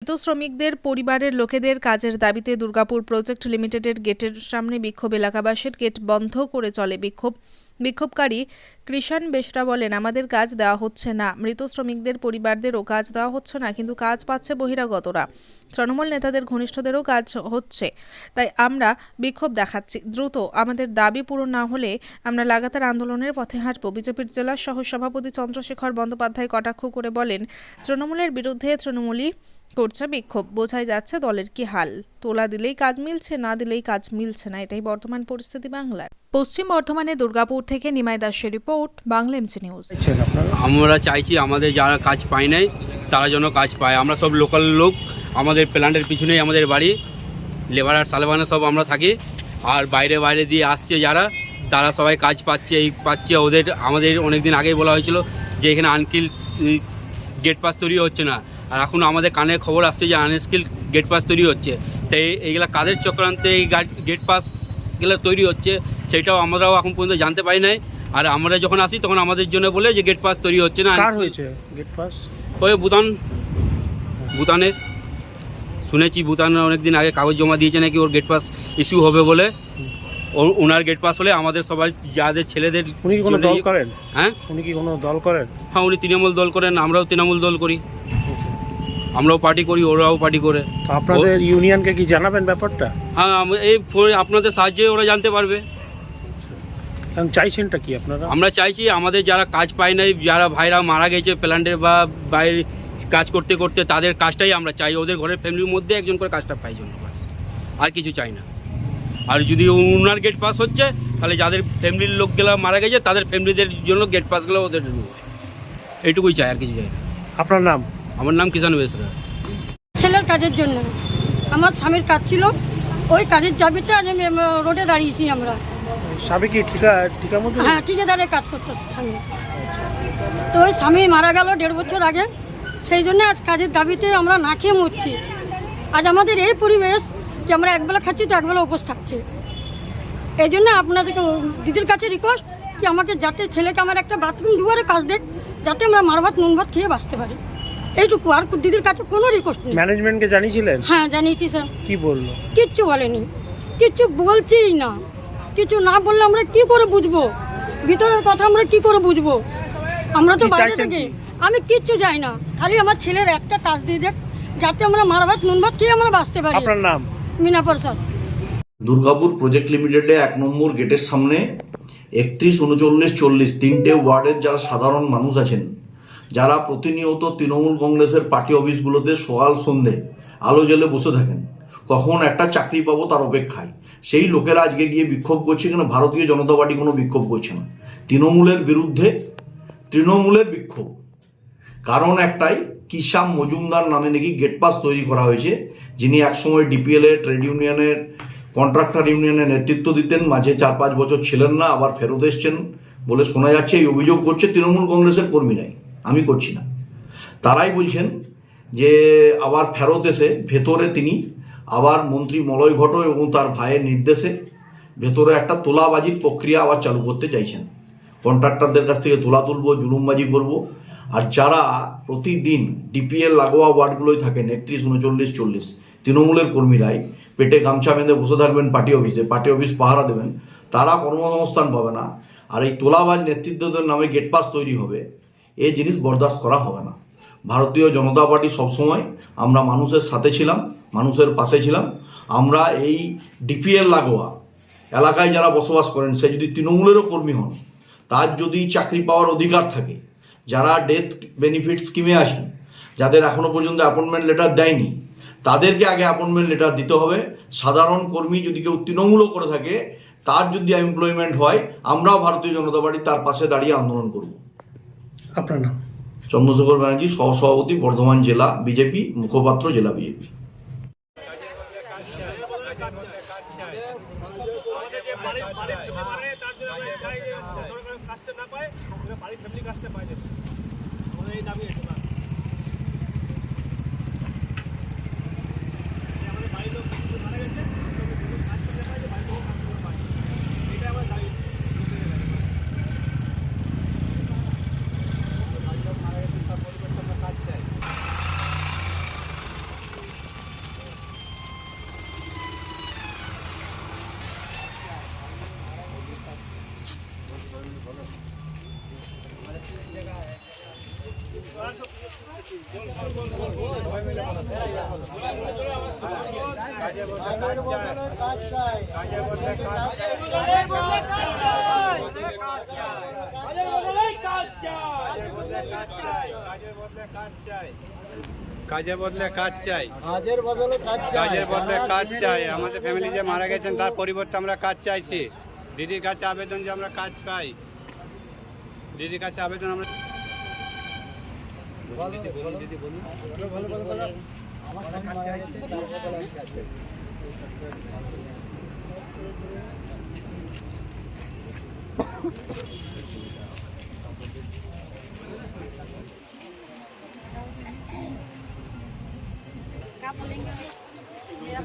মৃত শ্রমিকদের পরিবারের লোকেদের কাজের দাবিতে দুর্গাপুর প্রজেক্ট লিমিটেডের গেটের সামনে বিক্ষোভ। এলাকাবাসীর গেট বন্ধ করে চলে বিক্ষোভকারী কৃষাণ বেশরা বলেন, আমাদের কাজ দেওয়া হচ্ছে না, মৃত শ্রমিকদের পরিবারদেরও কাজ দেওয়া হচ্ছে না, কিন্তু কাজ পাচ্ছে বহিরাগতরা। তৃণমূল নেতাদের ঘনিষ্ঠদেরও কাজ হচ্ছে, তাই আমরা বিক্ষোভ দেখাচ্ছি। দ্রুত আমাদের দাবি পূরণ না হলে আমরা লাগাতার আন্দোলনের পথে হাঁটব। বিজেপির জেলা সহ সভাপতি চন্দ্রশেখর বন্দ্যোপাধ্যায় কটাক্ষ করে বলেন, তৃণমূলের বিরুদ্ধে তৃণমূলই করছে বিক্ষোভ। বোঝাই যাচ্ছে দলের কি হাল। তোলা দিলেই কাজ মিলছে, না দিলেই কাজ মিলছে না, এটাই বর্তমান পরিস্থিতি বাংলার। পশ্চিম বর্ধমানে দুর্গাপুর থেকে নিমাই দাসের রিপোর্ট, বাংলা এমজি নিউজ। আমরা চাইছি আমাদের যারা কাজ পায় নাই তারা যেন কাজ পায়। আমরা সব লোকাল লোক, আমাদের প্ল্যান্টের পিছনেই আমাদের বাড়ি, লেবার আর সালেবানে সব আমরা থাকি। আর বাইরে দিয়ে আসছে যারা, তারা সবাই কাজ পাচ্ছে। আমাদের অনেক দিন আগেই বলা হয়েছিল যে এখানে আনস্কিল গেট পাস তৈরি হচ্ছে না, আর এখন আমাদের কানে খবর আসছে যে আনস্কিল গেট পাস তৈরি হচ্ছে। তাই এইগুলা কাদের চক্রান্তে এই গেট পাসগুলো তৈরি হচ্ছে সেটাও আমরাও এখন পর্যন্ত জানতে পারি নাই। আর আমরা যখন আসি তখন আমাদের জন্য বলে যে গেট পাস তৈরি হচ্ছে না। হয়েছে গেট পাস ওই ভুটানের শুনেছি, ভুটানের অনেকদিন আগে কাগজ জমা দিয়েছে নাকি ওর গেট পাস ইস্যু হবে বলে। ওনার গেট পাস হলে আমাদের সবাই যাদের ছেলেদের। উনি কি কোনো দল করেন? হ্যাঁ, উনি কি কোনো দল করেন? হ্যাঁ, উনি তৃণমূল দল করেন, আমরাও তৃণমূল দল করি, আমরাও পার্টি করি, ওরাও পার্টি করে। আপনাদের ইউনিয়নকে কি জানাবেন ব্যাপারটা? হ্যাঁ, এই আপনাদের সাহায্যে ওরা জানতে পারবে। চাইছেনটা কি আপনারা? আমরা চাইছি আমাদের যারা কাজ পায় নাই, যারা ভাইরা মারা গেছে প্ল্যান্টে বা বাইরে কাজ করতে করতে, তাদের কাজটাই আমরা চাই। ওদের ঘরের ফ্যামিলির মধ্যে একজন করে কাজটা পাই জন্য, আর কিছু চাই না। আর যদি ওনার গেট পাস হচ্ছে তাহলে যাদের ফ্যামিলির লোকগুলো মারা গেছে তাদের ফ্যামিলিদের জন্য গেট পাসগুলো ওদের এইটুকুই চাই, আর কিছু চাই না। আপনার নাম? আমার নাম কিষাণ বেশরা। ছেলের কাজের জন্য আমার স্বামীর কাজ ছিল, ওই কাজের দাবিতে আজ আমি রোডে দাঁড়িয়েছি। আমরা স্বামী কি ঠিকামতো? হ্যাঁ, ঠিকাদারের কাজ করতে স্বামী। তো ওই স্বামী মারা গেল 1.5 বছর আগে, সেই জন্য আজ কাজের দাবিতে আমরা না খেয়ে মরছি। আজ আমাদের এই পরিবেশ যে আমরা একবেলা খাচ্ছি তো একবেলা উপোস থাকছি। এই জন্য আপনাদেরকে দিদির কাছে রিকোয়েস্ট কি আমাকে যাতে ছেলেকে আমার একটা বাথরুম দুয়ারে কাজ দেখ, যাতে আমরা মার ভাত নুন ভাত খেয়ে বাঁচতে পারি, এইটুকু। আর দিদির কাছে কোনো রিকোয়েস্ট নেই। ম্যানেজমেন্টকে জানিয়েছিলেন? হ্যাঁ, জানিয়েছি স্যার। কি বললো? কিচ্ছু বলেনি, কিচ্ছু বলছেই না। কিছু না বললে আমরা কি করে বুঝবো ভিতরের কথা? আমরা কি করে বুঝবো? আমরা তো বাইরে থাকি। আমি কিচ্ছু যাই না, খালি আমার ছেলের একটা কাজ দিয়ে দেখ, যাতে আমরা মার ভাত নুন ভাত খেয়ে আমরা বাঁচতে পারি। আপনার নাম? মিনা প্রসাদ। দুর্গাপুর প্রজেক্ট লিমিটেডে 1 নম্বর গেটের সামনে 31, 39, 40 তিনটে ওয়ার্ডের যারা সাধারণ মানুষ আছেন, যারা প্রতিনিয়ত তৃণমূল কংগ্রেসের পার্টি অফিসগুলোতে সকাল সন্ধে আলো জ্বেলে বসে থাকেন, কখন একটা চাকরি পাবো তার অপেক্ষায়, সেই লোকেরা আজকে গিয়ে বিক্ষোভ করছে। কেন ভারতীয় জনতা পার্টি কোনো বিক্ষোভ করছে না, তৃণমূলের বিরুদ্ধে তৃণমূলের বিক্ষোভ। কারণ একটাই, কিষাণ মজুমদার নামে নাকি গেট পাস তৈরি করা হয়েছে, যিনি একসময় ডিপিএল এর ট্রেড ইউনিয়নের কন্ট্রাক্টর ইউনিয়নের নেতৃত্ব দিতেন, মাঝে 4-5 বছর ছিলেন না, আবার ফেরত এসছেন বলে শোনা যাচ্ছে। এই অভিযোগ করছে তৃণমূল কংগ্রেসের কর্মীরাই, আমি করছি না। তারাই বলছেন যে আবার ফেরত এসে ভেতরে তিনি আবার মন্ত্রী মলয় ঘটক এবং তার ভাইয়ের নির্দেশে ভেতরে একটা তোলাবাজির প্রক্রিয়া আবার চালু করতে চাইছেন। কন্ট্রাক্টরদের কাছ থেকে তোলা তুলবো, জুলুমবাজি করব। আর যারা প্রতিদিন ডিপিএল লাগোয়া ওয়ার্ডগুলোই থাকেন 31, 39, 40 তৃণমূলের কর্মীরাই পেটে গামছা বেঁধে বসে থাকবেন পার্টি অফিস পাহারা দেবেন, তারা কর্মসংস্থান পাবে না। আর এই তোলাবাজ নেতৃত্বদের নামে গেট পাস তৈরি হবে, এই জিনিস বরদাস্ত করা হবে না। ভারতীয় জনতা পার্টি সবসময় আমরা মানুষের সাথে ছিলাম, মানুষের পাশে ছিলাম। আমরা এই ডিপিএল লাগোয়া এলাকায় যারা বসবাস করেন, সে যদি তৃণমূলেরও কর্মী হন, তার যদি চাকরি পাওয়ার অধিকার থাকে, যারা ডেথ বেনিফিট স্কিমে আছেন, যাদের এখনো পর্যন্ত অ্যাপয়েন্টমেন্ট লেটার দেয়নি, তাদেরকে আগে অ্যাপয়েন্টমেন্ট লেটার দিতে হবে। সাধারণ কর্মী যদি কেউ তৃণমূলও করে থাকে, তার যদি এমপ্লয়মেন্ট হয়, আমরাও ভারতীয় জনতা পার্টি তার পাশে দাঁড়িয়ে আন্দোলন করব। আপনার নাম? চন্দ্রশেখর ব্যানার্জি, সহসভাপতি, বর্ধমান জেলা বিজেপি, মুখপাত্র জেলা বিজেপি। কাজের বদলে কাজ চাই, কাজের বদলে কাজ চাই, কাজের বদলে কাজ চাই। আমাদের ফ্যামিলি যে মারা গেছেন তার পরিবর্তে আমরা কাজ চাইছি। দিদির কাছে আবেদন যে আমরা কাজ পাই, দিদির কাছে আবেদন আমরা আমার স্বামী মারা গেছে, তার বদলে আমি কাজ চাই। मेरा